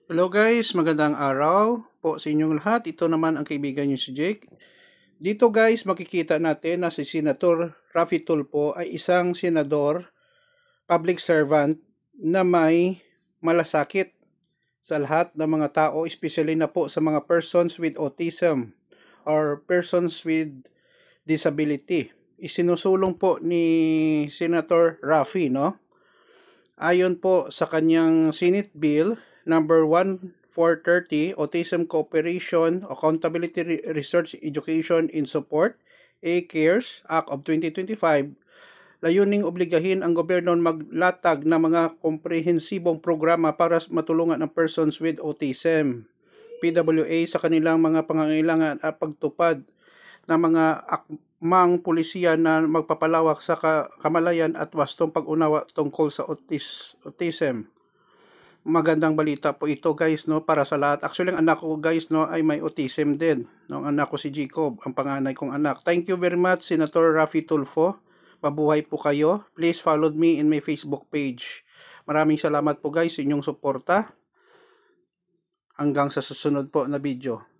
Hello guys, magandang araw po sa inyong lahat. Ito naman ang kaibigan niyo si Jake. Dito guys, makikita natin na si Senator Raffy Tulfo ay isang senador, public servant na may malasakit sa lahat ng mga tao, especially na po sa mga persons with autism or persons with disability. Isinusulong po ni Senator Raffy, no? Ayon po sa kanyang Senate Bill number 1430, Autism Cooperation, Accountability, Research, Education in Support, A-CARES Act of 2025, layuning obligahin ang gobyerno maglatag ng mga komprehensibong programa para matulungan ang persons with autism, PWA, sa kanilang mga pangangailangan at pagtupad ng mga akmang pulisiya na magpapalawak sa kamalayan at wastong pag-unawa tungkol sa autism. Magandang balita po ito guys, no, para sa lahat. Actually, ang anak ko guys, no, ay may autism din. No, ang anak ko si Jacob, ang panganay kong anak. Thank you very much, Senator Raffy Tulfo. Mabuhay po kayo. Please follow me in my Facebook page. Maraming salamat po guys sa inyong suporta. Hanggang sa susunod po na video.